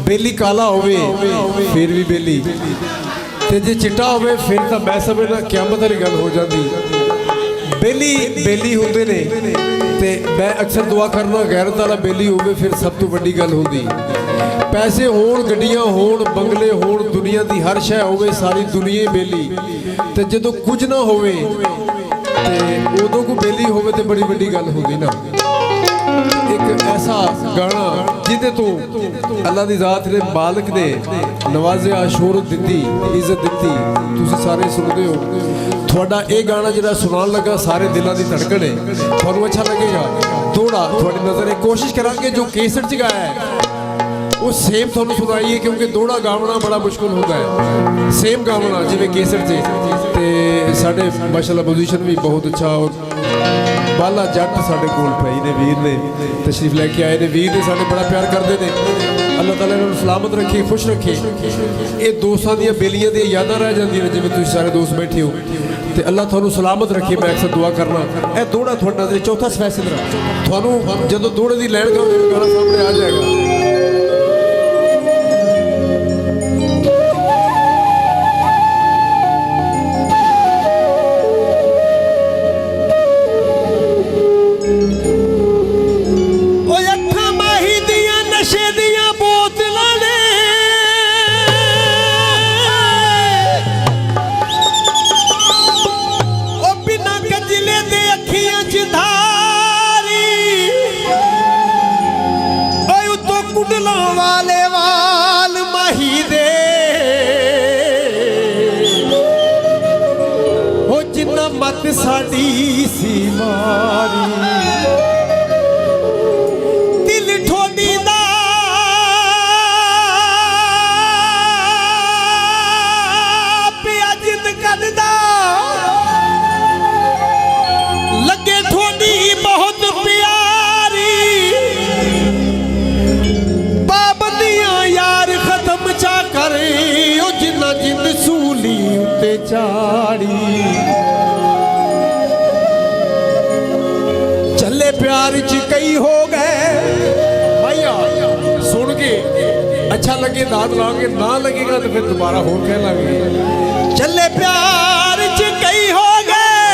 बेली काला होवे फिर भी बेली, ते जे चिट्टा होवे फिर तो मैं समझना क़यामत वाली गल हो जाती। बेली बेली होंदे ने ते मैं अक्सर दुआ करना गैरत वाला बेली होवे फिर सब तो वड्डी गल होंदी। पैसे होण, गड्डियां होण, बंगले होण, दुनिया की हर शै होवे, सारी दुनिया ही बेली, ते जदों कुछ ना होवे ते उदों को बेली होवे ते बड़ी वड्डी गल होंदी ना। एक ऐसा गाना जिदे तो अल्लाह दी ज़ात ने मालिक ने नवाजिया, शोहरत दी, इज्जत दी, तुसीं सारे सुनते हो। थोड़ा ये गाना जो सुनान लगा सारे दिलों की धड़कन है, थोड़ा अच्छा लगेगा। थोड़ा थोड़ी नज़र कोशिश करांगे जो केसट च गाया है वो सेम थोड़ा सुनाइए, क्योंकि दोड़ा गावना बड़ा मुश्किल होता है। सेम गावना जिवें केसट से साढ़े माशाल्लाह म्यूजिशियन भी बहुत अच्छा, और बाला जट साढ़े कोल भाई ने, वीर ने तशरीफ लैके आए ने, वीर ने साढ़े बड़ा प्यार करते हैं। अल्लाह ताला इन्होंने सलामत रखे, खुश रखे। ये दोस्तां दी बेलियां दी यादां रह जांदियां ने, जिवें तुसीं सारे दोस्त बैठे हो, तो अल्लाह थानू सलामत रखे। मैं अक्सर दुआ करना यह दोड़ा थोड़ा नजर चौथा फैसला थानू जदों दोड़े की लैन गाना सामने आ जाएगा। मत साड़ी सी मारी दिल ठोडी दा पिया जिद कददा लगे ठोडी बहुत प्यारी पाबंदियां यार खत्म चा करे ओ जिन्ना जिंद सूली उत्ते चाड़ी प्यार च कई हो गए भैया सुन के अच्छा लगे दाद लाओगे, ना लगेगा तो फिर दोबारा हो कह लागे। चले प्यार च कई हो गए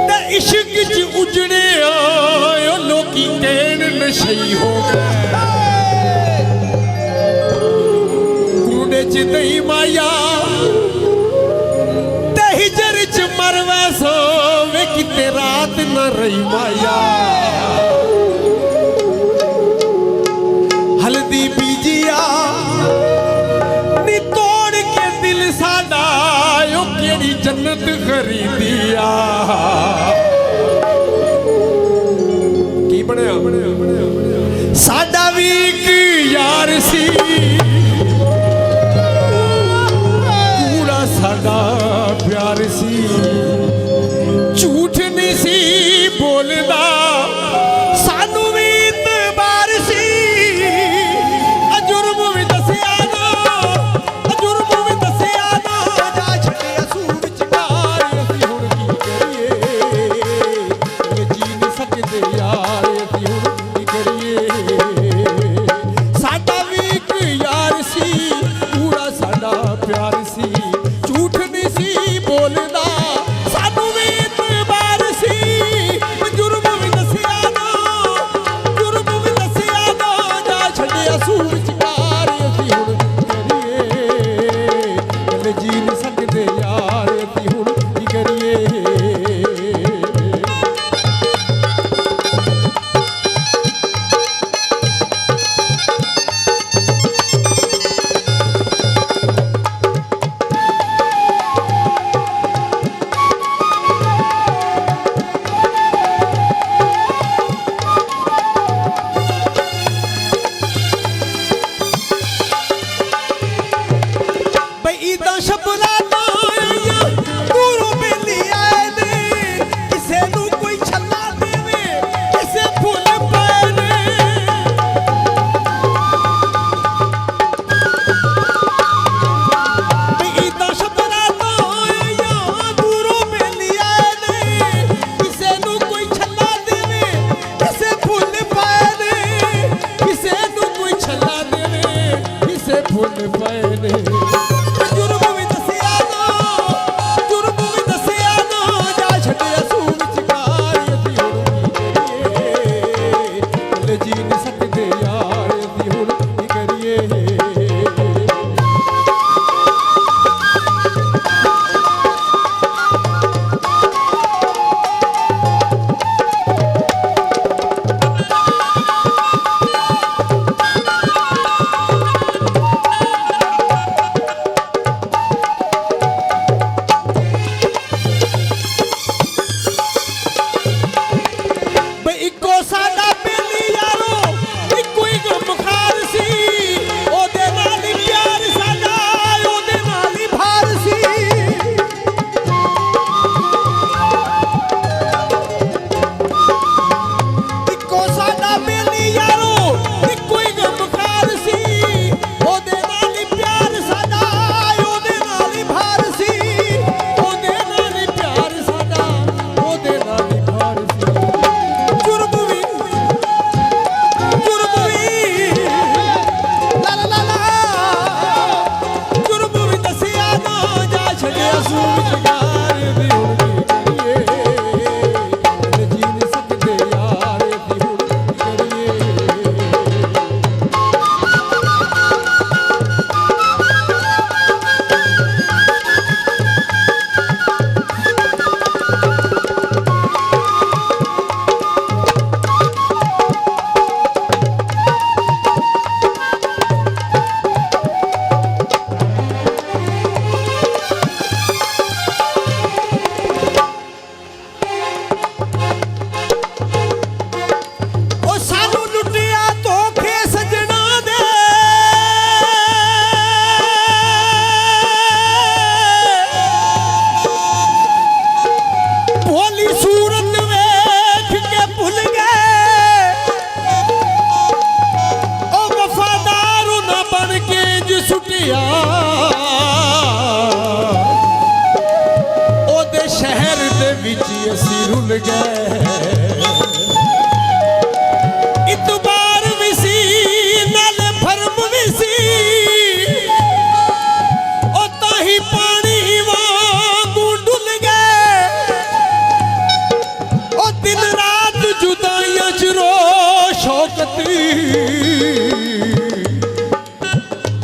ते इश्क च उजड़े आयो लोकी कहन नशई हो गए। कूड़े च नहीं माया ते हिजर च मरवे सो किते रात न रही माया। हल्दी बीजिया नी तोड़ के दिल साडा यो केड़ी जन्नत खरीदिया। की बनया साडा भी एक यार सी पूरा साडा प्यार सी, झूठ नहीं सी बोलदा सानू भी इतबार सी। जुर्म भी दसिया ना, जुर्म भी दसिया ना, जा छड़े असूल विचकार असीं हुण की करिए, जी नहीं सकदे यार असीं हुण की करिए। साडा भी एक यार सी पूरा साडा प्यार सी, झूठ नहीं सी बोलदा ਗਿਆ ਉਹਦੇ ਸ਼ਹਿਰ ਦੇ ਵਿੱਚ ਅਸੀਂ ਰੁੱਲ ਗਏ ਇਤਬਾਰ ਵੀ ਸੀ ਨਾਲੇ ਭਰਮ ਵੀ ਸੀ ਉਹ ਤਾਂ ਹੀ ਪਾਣੀ ਵਾਂਗੂ ਡੁੱਲ ਗਏ ਉਹ ਦਿਨ ਰਾਤ ਜੁਦਾਈਆਂ ਚ ਰੋ ਸ਼ੌਕਤੀ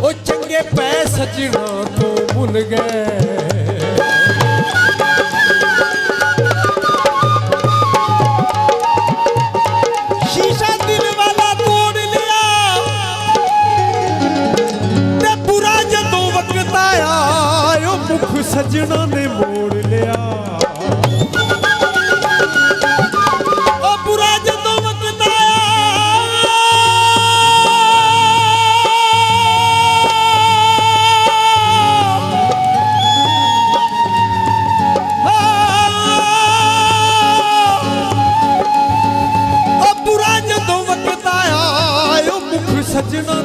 ਉਹ ਚੰਗੇ ਪੈ ਸਜਣਾ ਤੋਂ ਭੁੱਲ ਗਏ शीशा दिल वाला तोड़ लिया ते बुरा जदों वक्त आया ओ मुख सजना ने मोड़ लिया ओ बुरा जदों वक्त आया बुरा जदों वक्त आया ओ मुख सजना